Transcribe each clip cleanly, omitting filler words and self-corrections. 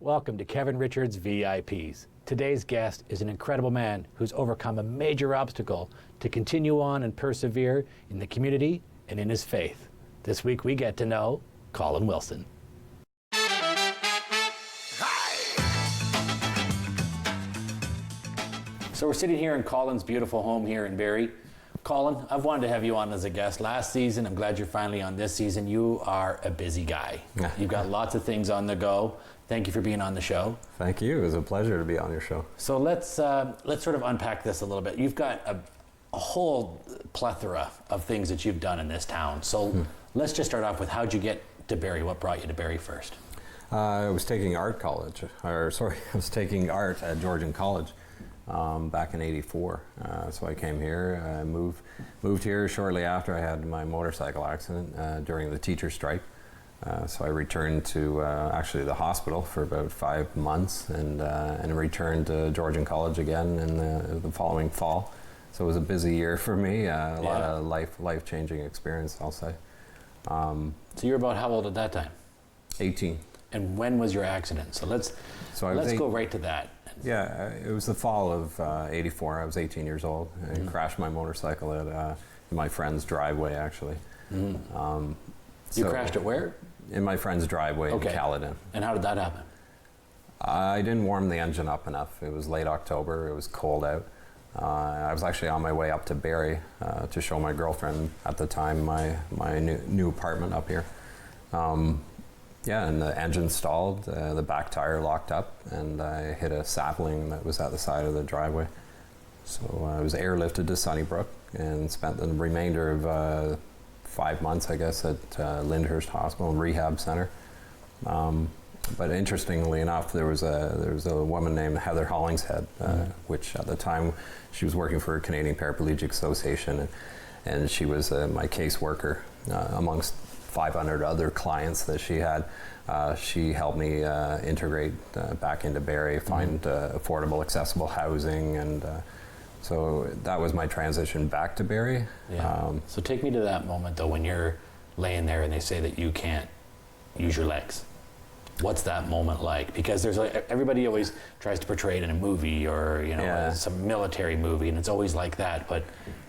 Welcome to Kevin Richards VIPs. Today's guest is an incredible man who's overcome a major obstacle to continue on and persevere in the community and in his faith. This week we get to know Colin Wilson. So we're sitting here in Colin's beautiful home here in Barrie. Colin, I've wanted to have you on as a guest last season. I'm glad you're finally on this season. You are a busy guy. You've got lots of things on the go. Thank you for being on the show. Thank you. It was a pleasure to be on your show. So let's sort of unpack this a little bit. You've got a whole plethora of things that you've done in this town. So let's just start off with, how'd you get to Barrie? What brought you to Barrie first? I was taking art at Georgian College back in '84. So I came here. I moved here shortly after I had my motorcycle accident during the teacher strike. So I returned to actually the hospital for about 5 months, and returned to Georgian College again in the following fall. So it was a busy year for me. A lot of life-changing experience, I'll say. So you were about how old at that time? 18. And when was your accident? So let's go right to that. Yeah, it was the fall of '84. I was 18 years old. I crashed my motorcycle at my friend's driveway, actually. You crashed it where? In my friend's driveway in Caledon. And how did that happen? I didn't warm the engine up enough. It was late October. It was cold out. I was actually on my way up to Barrie to show my girlfriend at the time my new apartment up here. And the engine stalled, the back tire locked up, and I hit a sapling that was at the side of the driveway. So I was airlifted to Sunnybrook and spent the remainder of 5 months, I guess, at Lyndhurst Hospital Rehab Center. But interestingly enough, there was a woman named Heather Hollingshead, which at the time she was working for a Canadian Paraplegic Association, and she was my caseworker amongst 500 other clients that she had. She helped me integrate back into Barrie, find affordable, accessible housing, and so that was my transition back to Barrie. Yeah. So take me to that moment, though, when you're laying there and they say that you can't use your legs. What's that moment like? Because there's everybody always tries to portray it in a movie or some military movie, and it's always like that. But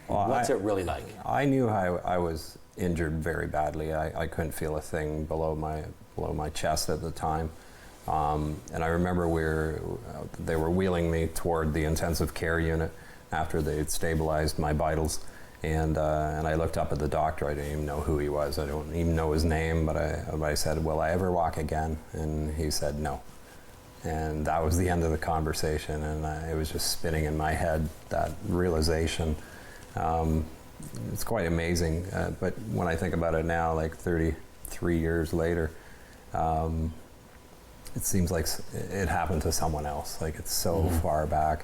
what's it really like? I knew I was injured very badly. I couldn't feel a thing below my chest at the time. And I remember they were wheeling me toward the intensive care unit after they'd stabilized my vitals, and I looked up at the doctor. I didn't even know who he was. I don't even know his name, but I said, "Will I ever walk again?" And he said, "No." And that was the end of the conversation, and it was just spinning in my head, that realization. It's quite amazing, but when I think about it now, like 33 years later, it seems like it happened to someone else. Like, it's so far back.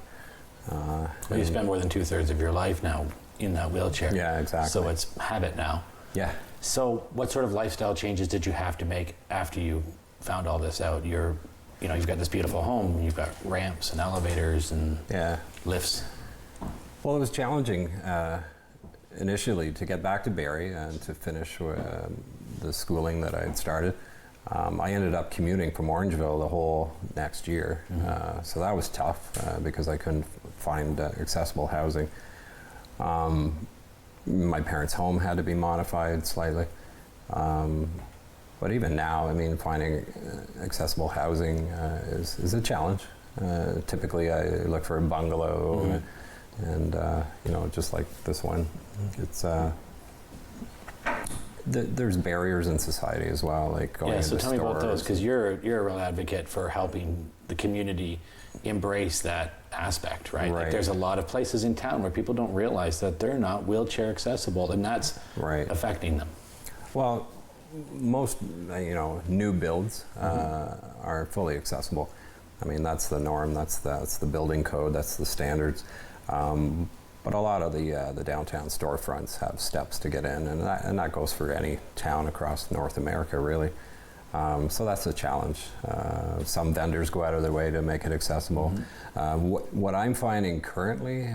Well, you spend more than 2/3 of your life now in that wheelchair. Yeah, exactly. So it's habit now. Yeah. So what sort of lifestyle changes did you have to make after you found all this out? You've got this beautiful home, you've got ramps and elevators and lifts. Well, it was challenging initially to get back to Barrie and to finish the schooling that I had started. I ended up commuting from Orangeville the whole next year. So that was tough because I couldn't find accessible housing. My parents' home had to be modified slightly. But even now, I mean, finding accessible housing is a challenge. Typically, I look for a bungalow, and just like this one, it's there's barriers in society as well, like going into stores. So tell me about those, because you're a real advocate for helping the community embrace that aspect, right? Like, there's a lot of places in town where people don't realize that they're not wheelchair accessible, and that's affecting them. Well, most new builds are fully accessible. I mean, that's the norm. That's the building code. That's the standards. But a lot of the downtown storefronts have steps to get in, and that goes for any town across North America, really. So that's a challenge. Some vendors go out of their way to make it accessible. What I'm finding currently,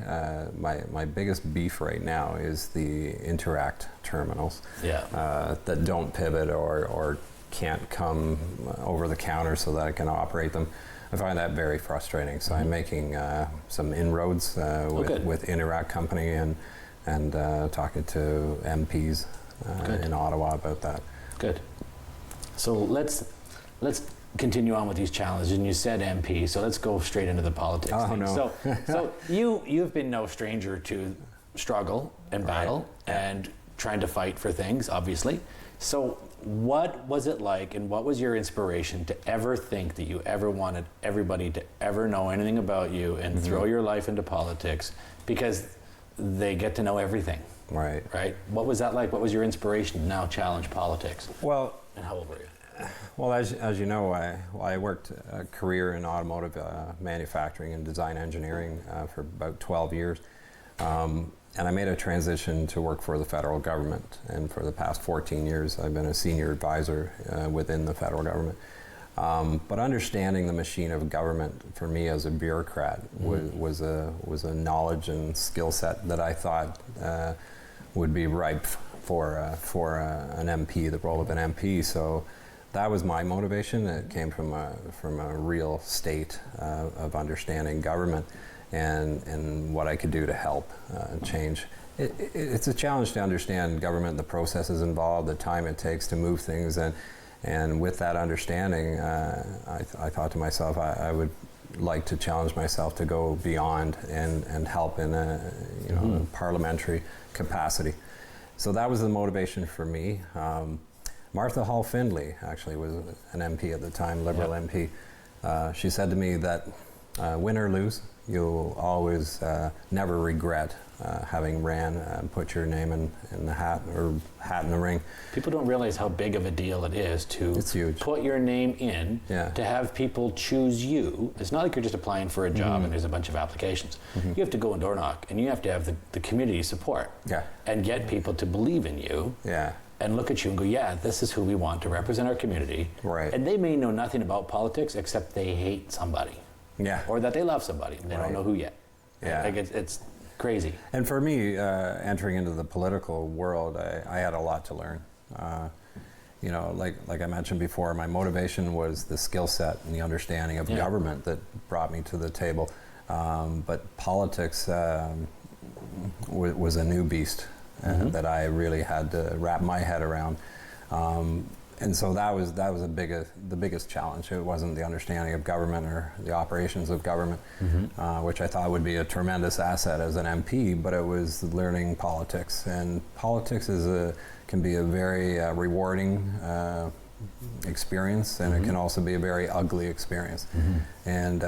my biggest beef right now is the Interact terminals that don't pivot or can't come over the counter so that I can operate them. I find that very frustrating. So I'm making some inroads with Interact Company and talking to MPs in Ottawa about that. Good. So let's continue on with these challenges. And you said MP, so let's go straight into the politics thing. No. So you've been no stranger to struggle and battle and trying to fight for things, obviously. So what was it like, and what was your inspiration to ever think that you ever wanted everybody to ever know anything about you and throw your life into politics, because they get to know everything? Right. What was that like? What was your inspiration to now challenge politics? Well, and how old were you? Well, as you know, I worked a career in automotive manufacturing and design engineering for about 12 years. And I made a transition to work for the federal government. And for the past 14 years, I've been a senior advisor within the federal government. But understanding the machine of government for me as a bureaucrat was a knowledge and skill set that I thought would be ripe for an MP, the role of an MP. So that was my motivation. It came from a real state of understanding government and what I could do to help change. It's a challenge to understand government, the processes involved, the time it takes to move things, and with that understanding, I thought to myself, I would like to challenge myself to go beyond and help in a parliamentary capacity. So that was the motivation for me. Martha Hall Findlay actually was an MP at the time, Liberal MP. She said to me that win or lose, you'll always never regret having ran and put your name in the hat or hat in the ring. People don't realize how big of a deal it is to put your name in, to have people choose you. It's not like you're just applying for a job and there's a bunch of applications. You have to go and door knock, and you have to have the community support and get people to believe in you. And look at you and go, yeah, this is who we want to represent our community. And they may know nothing about politics except they hate somebody. Or that they love somebody. They don't know who yet. Like it's crazy. And for me, entering into the political world, I had a lot to learn. Like I mentioned before, my motivation was the skill set and the understanding of government that brought me to the table. But politics was a new beast that I really had to wrap my head around. And so that was the biggest challenge. It wasn't the understanding of government or the operations of government, which I thought would be a tremendous asset as an MP, but it was learning politics. And politics can be a very rewarding experience, and it can also be a very ugly experience. And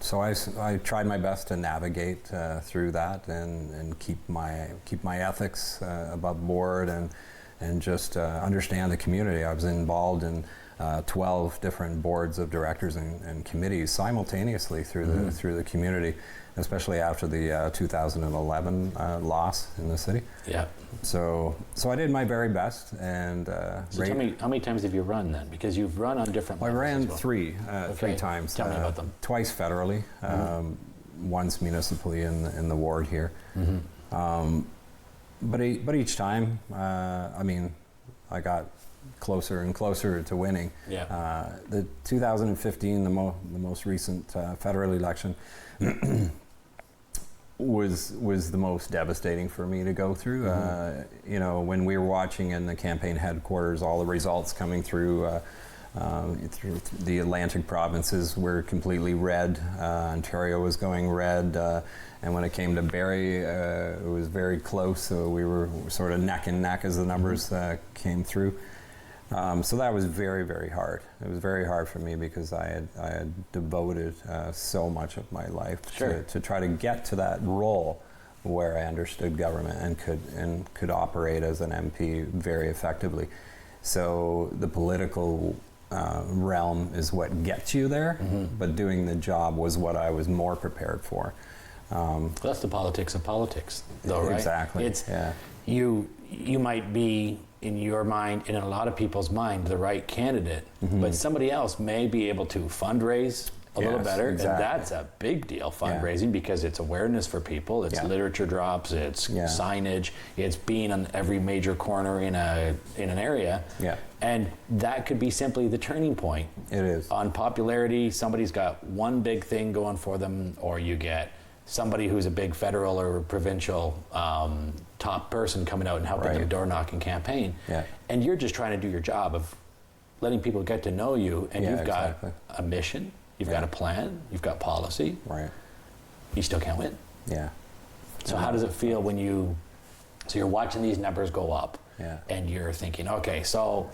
so I tried my best to navigate through that and keep my ethics above board and just understand the community. I was involved in 12 different boards of directors and committees simultaneously through the community, especially after the 2011 loss in the city. So I did my very best. And so tell me, how many times have you run then? Because you've run on different levels. I ran as well. three times. Tell me about them. Twice federally, once municipally in the ward here. But each time, I got closer and closer to winning. The 2015, the most recent federal election, was the most devastating for me to go through. When we were watching in the campaign headquarters, all the results coming through the Atlantic provinces were completely red. Ontario was going red. And when it came to Barrie, it was very close. So we were sort of neck and neck as the numbers came through. So that was very, very hard. It was very hard for me because I had devoted so much of my life to try to get to that role where I understood government and could operate as an MP very effectively. So the political realm is what gets you there, but doing the job was what I was more prepared for. That's the politics of politics, though, right? Exactly. You might be, in your mind, in a lot of people's mind, the right candidate, but somebody else may be able to fundraise a little better, and that's a big deal, fundraising, because it's awareness for people, it's literature drops, it's signage, it's being on every major corner in an area, And that could be simply the turning point. It is. On popularity, somebody's got one big thing going for them, or you get somebody who's a big federal or provincial top person coming out and helping Right. them door knocking campaign. Yeah. And you're just trying to do your job of letting people get to know you, and Yeah, you've got exactly. a mission, you've Yeah. got a plan, you've got policy, Right. you still can't win. Yeah. So how does it feel when so you're watching these numbers go up, Yeah. and you're thinking, okay, so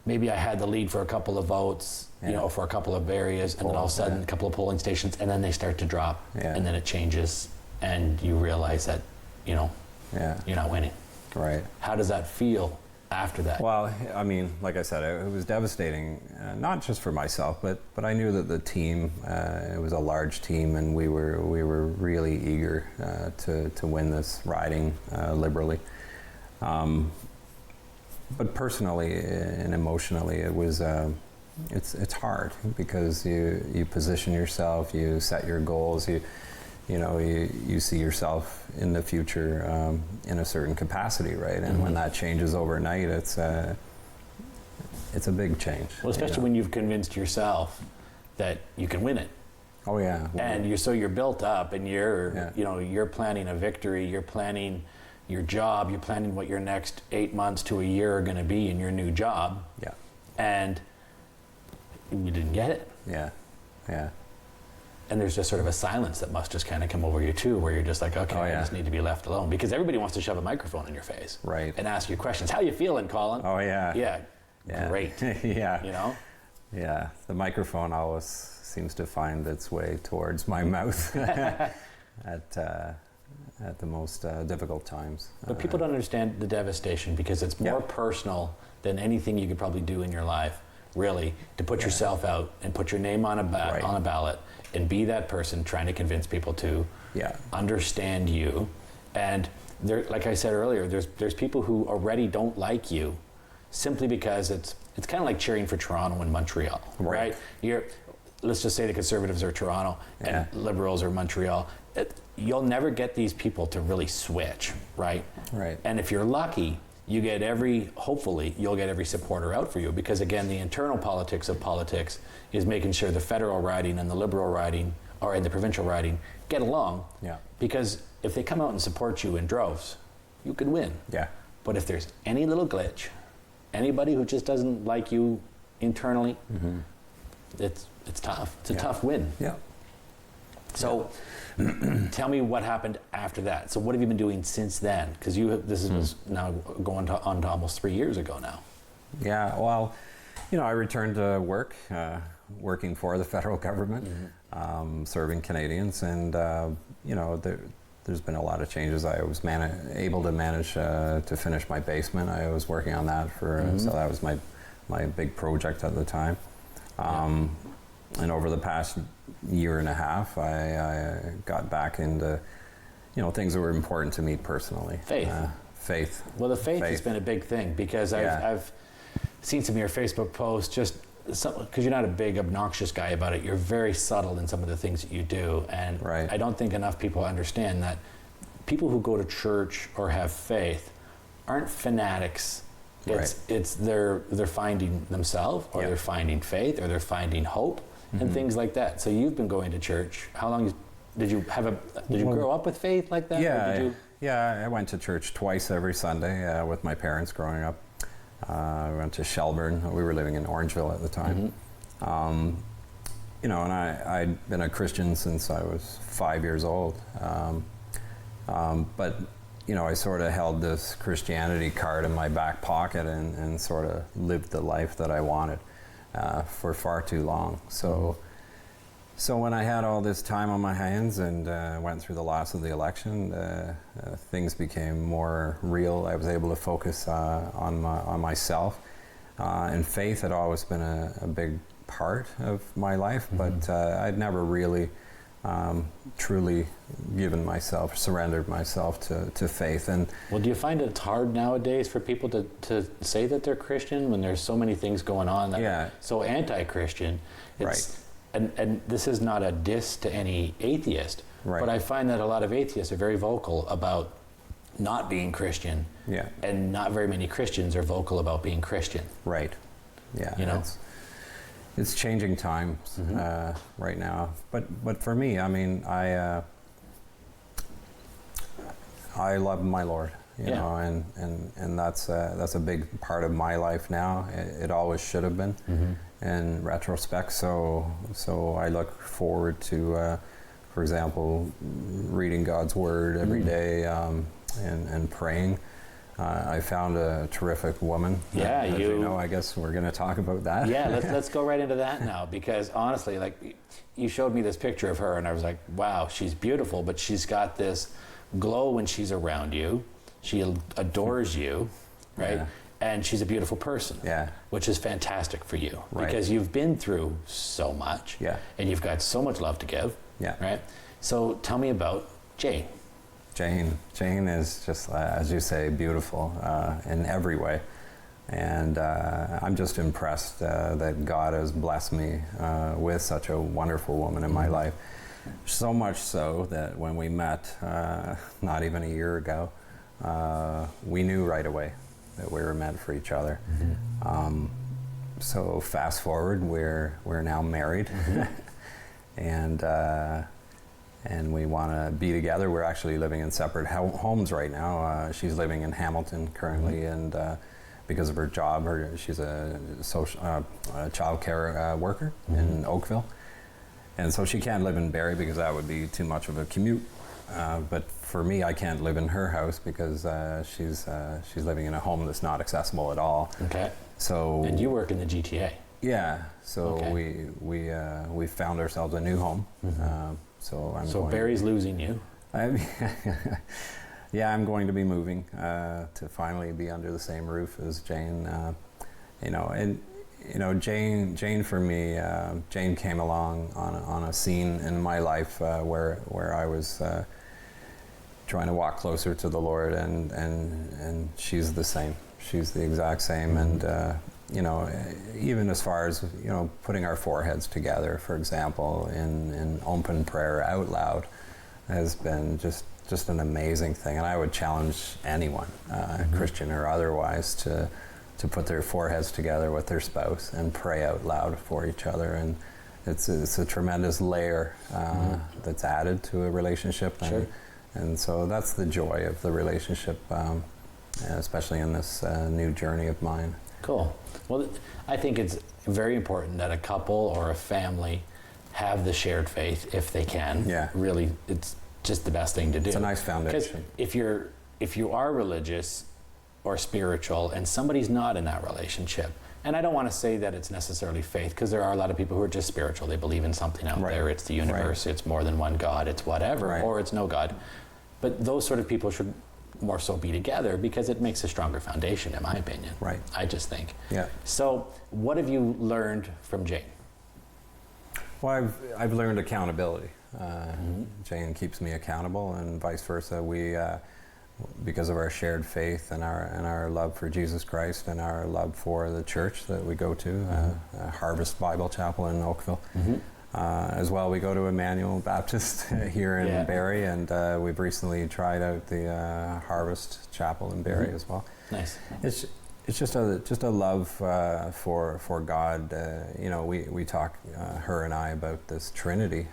maybe I had the lead for a couple of votes, Yeah. for a couple of areas, and then all of a sudden a couple of polling stations, and then they start to drop, Yeah. and then it changes, and you realize that, Yeah. you're not winning. Right. How does that feel after that? Well, I mean, like I said, it was devastating, not just for myself, but I knew that the team, it was a large team, and we were really eager to win this riding liberally. But personally and emotionally, it was it's hard because you position yourself, you set your goals, you see yourself in the future in a certain capacity, right? And when that changes overnight, it's a big change. Well, especially when you've convinced yourself that you can win it. Oh yeah. And you're built up, and Yeah. you're planning a victory, you're planning your job, you're planning what your next 8 months to a year are going to be in your new job, Yeah. and you didn't get it. Yeah. Yeah. And there's just sort of a silence that must just kind of come over you too, where you're just like, okay, Oh, yeah. I just need to be left alone, because everybody wants to shove a microphone in your face, Right. and ask you questions. How you feeling, Colin? Oh yeah. Yeah, great. Yeah. Yeah. The microphone always seems to find its way towards my mouth at the most difficult times. But people don't understand the devastation, because it's more personal than anything you could probably do in your life, really, to put yourself out and put your name on a ballot and be that person trying to convince people to understand you. And there, like I said earlier, there's people who already don't like you simply because it's kind of like cheering for Toronto and Montreal, right? Let's just say the Conservatives are Toronto and Liberals are Montreal. You'll never get these people to really switch, right? Right. And if you're lucky, hopefully you'll get every supporter out for you, because again, the internal politics of politics is making sure the federal riding and the Liberal riding, or in the provincial riding, get along. Yeah. Because if they come out and support you in droves, you could win. Yeah. But if there's any little glitch, anybody who just doesn't like you internally, it's tough. It's a tough win. Yeah. So tell me what happened after that. So what have you been doing since then? Because this was now going on to almost 3 years ago now. Yeah, well, I returned to work, working for the federal government, serving Canadians, and there's been a lot of changes. I was able to manage to finish my basement. I was working on that so that was my big project at the time. And over the past year and a half, I got back into, things that were important to me personally. Faith. Well, the faith has been a big thing, because I've seen some of your Facebook posts, just because you're not a big obnoxious guy about it. You're very subtle in some of the things that you do, and I don't think enough people understand that people who go to church or have faith aren't fanatics. It's they're finding themselves, or they're finding faith, or they're finding hope, and things like that. So you've been going to church. How long did you grow up with faith like that? Yeah, I went to church twice every Sunday with my parents growing up. I went to Shelburne. We were living in Orangeville at the time. And I'd been a Christian since I was 5 years old. But I sort of held this Christianity card in my back pocket and sort of lived the life that I wanted for far too long. So when I had all this time on my hands and went through the loss of the election, things became more real. I was able to focus on myself. And faith had always been a big part of my life, but I'd never really truly surrendered myself to faith. And well, do you find it's hard nowadays for people to say that they're Christian when there's so many things going on that are so anti-Christian? And this is not a diss to any atheist, but I find that a lot of atheists are very vocal about not being Christian. Yeah. And not very many Christians are vocal about being Christian. Right. Yeah. You know? It's changing times right now. But for me, I mean, I love my Lord, you know, and that's a big part of my life now. It always should have been in retrospect. So I look forward to, for example, reading God's Word every day and praying. I found a terrific woman. Yeah, as you know, I guess we're going to talk about that. Yeah, let's go right into that now, because honestly, like, you showed me this picture of her and I was like, wow, she's beautiful, but she's got this glow when she's around you. She adores you, right? Yeah. And she's a beautiful person. Yeah. Which is fantastic for you, Right. because you've been through so much. Yeah. And you've got so much love to give. Yeah. Right? So tell me about Jane. Jane is just, as you say, beautiful in every way. And I'm just impressed that God has blessed me with such a wonderful woman in my life. So much so that when we met, not even a year ago, we knew right away that we were meant for each other. So fast forward, we're now married. And we want to be together. We're actually living in separate homes right now. She's living in Hamilton currently, and because of her job, she's a child care worker in Oakville. And so she can't live in Barrie because that would be too much of a commute. But for me, I can't live in her house because she's living in a home that's not accessible at all. Okay. So. And you work in the GTA. Yeah. So Okay. we found ourselves a new home. So Barry's losing you. Yeah, I'm going to be moving to finally be under the same roof as Jane. Jane for me, Jane came along on a scene in my life where I was trying to walk closer to the Lord, and she's the same. She's the exact same, and even as far as putting our foreheads together, for example, in open prayer out loud, has been just an amazing thing. And I would challenge anyone, Christian or otherwise, to put their foreheads together with their spouse and pray out loud for each other. And it's a tremendous layer that's added to a relationship. Sure. And so that's the joy of the relationship, especially in this new journey of mine. Cool. Well, I think it's very important that a couple or a family have the shared faith if they can. Yeah. Really, it's just the best thing to do. It's a nice foundation. Because if you are religious or spiritual and somebody's not in that relationship, and I don't want to say that it's necessarily faith, because there are a lot of people who are just spiritual. They believe in something out there. It's the universe. It's more than one God. It's whatever, or it's no God. But those sort of people should more so be together because it makes a stronger foundation, in my opinion. Right. I just think. Yeah. So, what have you learned from Jane? Well, I've learned accountability. Jane keeps me accountable, and vice versa. We, because of our shared faith and our love for Jesus Christ and our love for the church that we go to, Harvest Bible Chapel in Oakville. As well, we go to Emmanuel Baptist here in Barrie, and we've recently tried out the Harvest Chapel in Barrie as well. Nice. It's just a love for God. We talk, her and I, about this Trinity,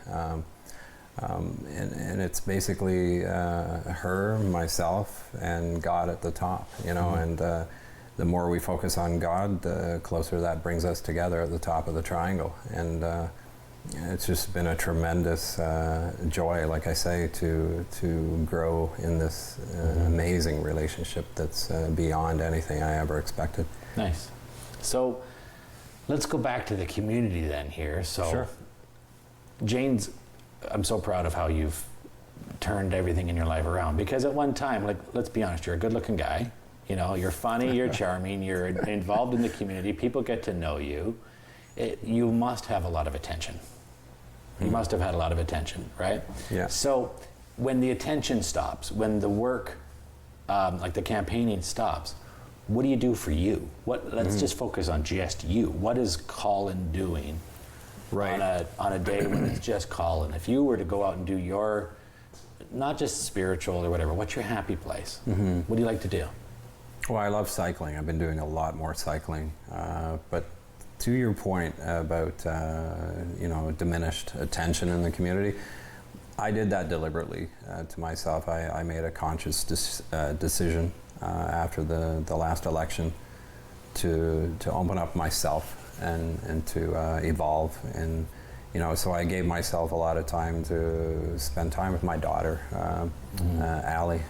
and it's basically her, myself, and God at the top. And the more we focus on God, the closer that brings us together at the top of the triangle. And it's just been a tremendous joy, like I say, to grow in this amazing relationship that's beyond anything I ever expected. Nice. So let's go back to the community then here. So Sure. I'm so proud of how you've turned everything in your life around, because at one time, like, let's be honest, you're a good looking guy. You're funny, you're charming, you're involved in the community, people get to know you. You must have a lot of attention. You must have had a lot of attention, right? Yeah. So when the attention stops, when the work, like the campaigning stops, what do you do for you? Let's just focus on just you. What is Colin doing on a day when it's just Colin? If you were to go out and do your not just spiritual or whatever, what's your happy place? Mm-hmm. What do you like to do? Well, I love cycling. I've been doing a lot more cycling. But to your point about, diminished attention in the community, I did that deliberately to myself. I made a conscious decision after the last election to open up myself and to evolve. And, so I gave myself a lot of time to spend time with my daughter, Allie.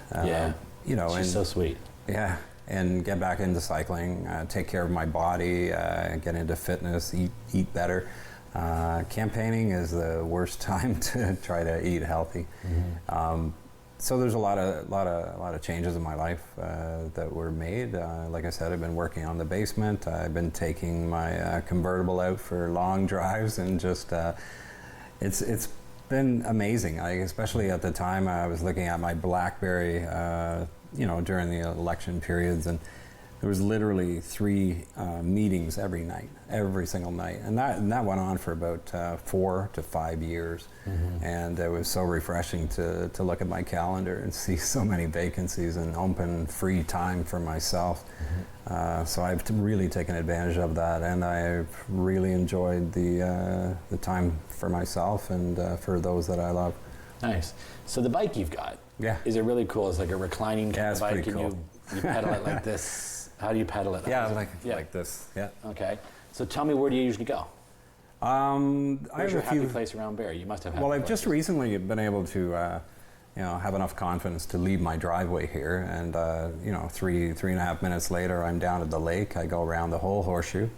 She's so sweet. Yeah. And get back into cycling, take care of my body, get into fitness, eat better. Campaigning is the worst time to try to eat healthy. Mm-hmm. So there's a lot of changes in my life that were made. Like I said, I've been working on the basement. I've been taking my convertible out for long drives, and just it's been amazing. Especially at the time, I was looking at my BlackBerry. During the election periods, and there was literally 3 meetings every single night, and that went on for about 4 to 5 years. Mm-hmm. And it was so refreshing to look at my calendar and see so many vacancies and open free time for myself. Mm-hmm. So I've really taken advantage of that, and I've really enjoyed the time for myself and for those that I love. Nice. So the bike you've got, yeah, is it really cool? It's like a reclining kind of bike, pretty cool. And you pedal it like this. How do you pedal it? Like this. Yeah. Okay. So tell me, where do you usually go? Where's your happy place around Barrie? You must have. Well, I've just recently been able to, have enough confidence to leave my driveway here, and 3.5 minutes later, I'm down at the lake. I go around the whole horseshoe.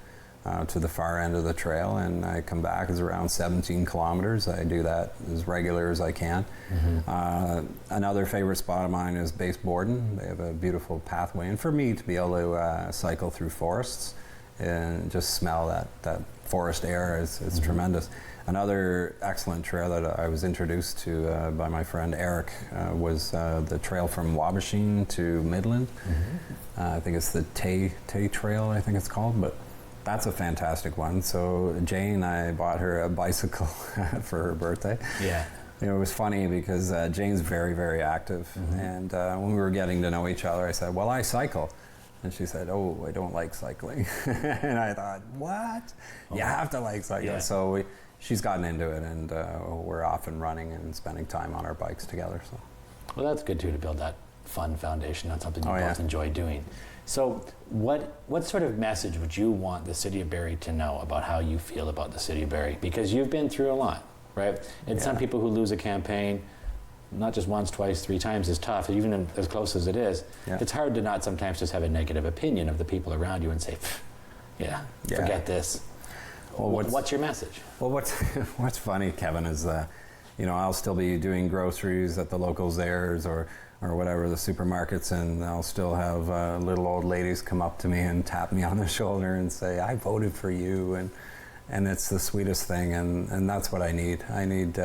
To the far end of the trail, and I come back. It's around 17 kilometers. I do that as regular as I can. Mm-hmm. Another favorite spot of mine is Base Borden. They have a beautiful pathway, and for me to be able to cycle through forests and just smell that forest air is mm-hmm. tremendous. Another excellent trail that I was introduced to by my friend Eric was the trail from Wabashing to Midland. Mm-hmm. I think it's the Tay Trail, I think it's called, but that's a fantastic one. So Jane, I bought her a bicycle for her birthday. Yeah. It was funny because Jane's very, very active. Mm-hmm. And when we were getting to know each other, I said, well, I cycle. And she said, oh, I don't like cycling. And I thought, what? Oh, you have to like cycling. Yeah. So she's gotten into it, and we're off and running and spending time on our bikes together. So. Well, that's good too, to build that fun foundation on something you both enjoy doing. So what sort of message would you want the city of Barrie to know about how you feel about the city of Barrie? Because you've been through a lot, right? And some people who lose a campaign, not just once, twice, 3 times, is tough. Even as close as it is, it's hard to not sometimes just have a negative opinion of the people around you and say, forget this. Well, what's your message? Well, what's funny, Kevin, is I'll still be doing groceries at the local Zayres or whatever, the supermarkets, and I'll still have little old ladies come up to me and tap me on the shoulder and say, I voted for you, and it's the sweetest thing, and that's what I need. I need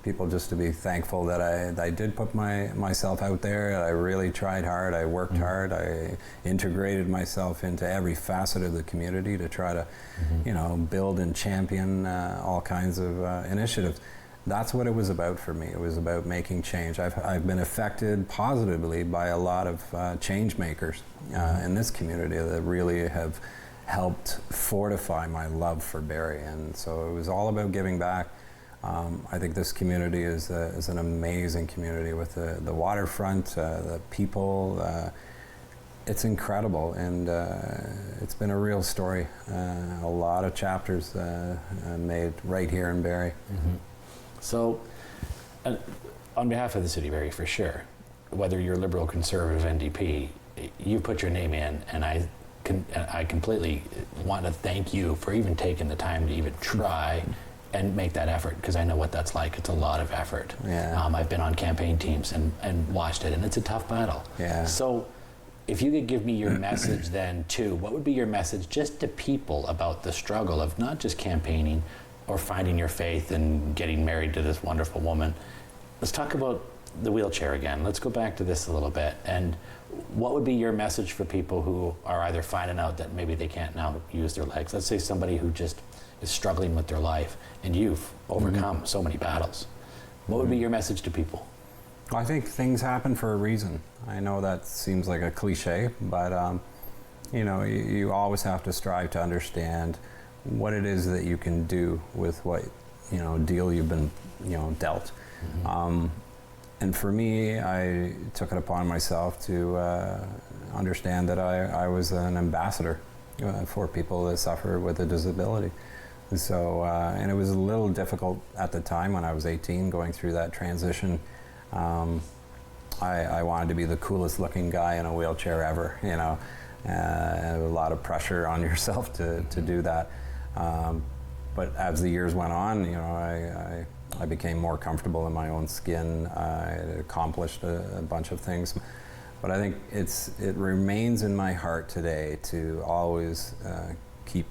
people just to be thankful that I did put myself out there. I really tried hard. I worked mm-hmm. hard. I integrated myself into every facet of the community to try to mm-hmm. Build and champion all kinds of initiatives. That's what it was about for me. It was about making change. I've been affected positively by a lot of change makers in this community that really have helped fortify my love for Barrie. And so it was all about giving back. I think this community is an amazing community with the waterfront, the people. It's incredible, and it's been a real story. A lot of chapters made right here in Barrie. Mm-hmm. So, on behalf of the city of Barrie, for sure, whether you're Liberal, Conservative, NDP, you put your name in, and I completely want to thank you for even taking the time to even try and make that effort, because I know what that's like. It's a lot of effort. Yeah. I've been on campaign teams and watched it, and it's a tough battle. Yeah. So, if you could give me your message then too, what would be your message just to people about the struggle of not just campaigning or finding your faith and getting married to this wonderful woman? Let's talk about the wheelchair again. Let's go back to this a little bit. And what would be your message for people who are either finding out that maybe they can't now use their legs? Let's say somebody who just is struggling with their life, and you've overcome so many battles. What would be your message to people? I think things happen for a reason. I know that seems like a cliche, but you know, you always have to strive to understand what it is that you can do with what, you know, deal you've been, you know, dealt. And for me, I took it upon myself to understand that I was an ambassador for people that suffer with a disability. So, and it was a little difficult at the time when I was 18 going through that transition. I wanted to be the coolest looking guy in a wheelchair ever, you know. A lot of pressure on yourself to do that. But as the years went on, you know, I became more comfortable in my own skin. I accomplished a bunch of things. But I think it remains in my heart today to always keep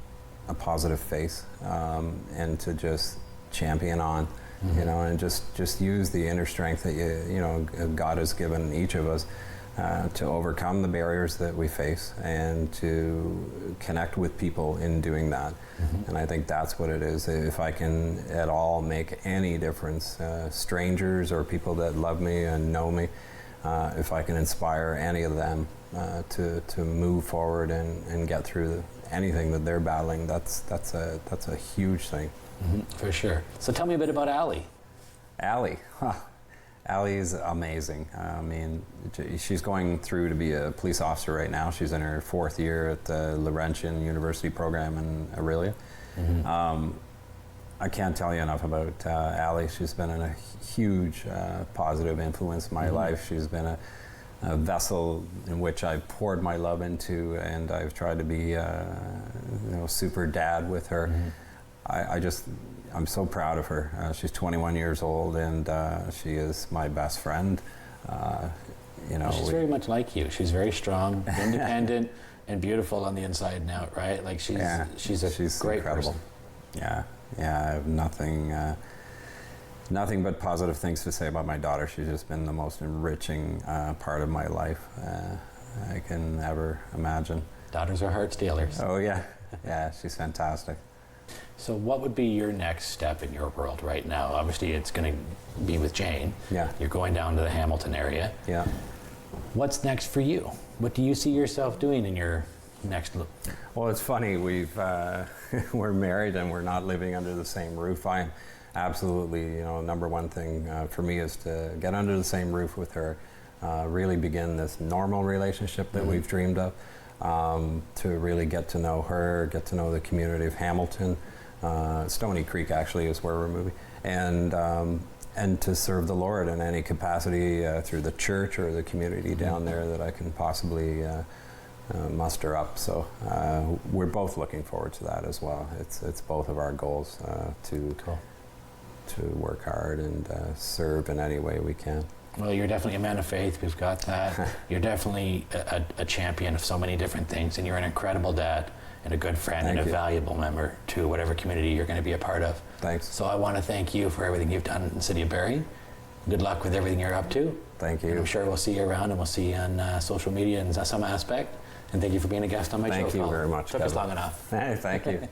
a positive face and to just champion on, you know, and just use the inner strength that you know God has given each of us to overcome the barriers that we face and to connect with people in doing that. And I think that's what it is. If I can at all make any difference, strangers or people that love me and know me, if I can inspire any of them to move forward and get through anything that they're battling, that's a huge thing. For sure. So tell me a bit about Allie. Allie, Allie is amazing. I mean, she's going through to be a police officer right now. She's in her 4th year at the Laurentian University program in Aurelia. I can't tell you enough about Allie. She's been a huge positive influence in my life. She's been a vessel in which I've poured my love into, and I've tried to be, you know, super dad with her. I'm so proud of her. She's 21 years old, and she is my best friend. You know, She's very much like you. She's very strong, independent, and beautiful on the inside and out, right? Like she's great incredible person. Yeah, I have nothing but positive things to say about my daughter. She's just been the most enriching part of my life I can ever imagine. Daughters are heart stealers. Oh yeah, yeah, she's fantastic. So what would be your next step in your world right now? Obviously it's going to be with Jane. Yeah. You're going down to the Hamilton area. Yeah. What's next for you? What do you see yourself doing in your next look? Well, it's funny, we're married and we're not living under the same roof. I'm absolutely, you know, number one thing for me is to get under the same roof with her, really begin this normal relationship that we've dreamed of, to really get to know her, get to know the community of Hamilton. Stony Creek actually is where we're moving, and to serve the Lord in any capacity through the church or the community down there that I can possibly muster up. So we're both looking forward to that as well. It's both of our goals to work hard and serve in any way we can. Well, you're definitely a man of faith. We've got that. You're definitely a champion of so many different things, and you're an incredible dad and a good friend and a valuable member to whatever community you're going to be a part of. Thanks. So I want to thank you for everything you've done in the city of Barrie. Good luck with everything you're up to. Thank you. And I'm sure we'll see you around, and we'll see you on social media in some aspect. And thank you for being a guest on my show. Thank you very much, Took us Kevin. long enough. Hey, thank you.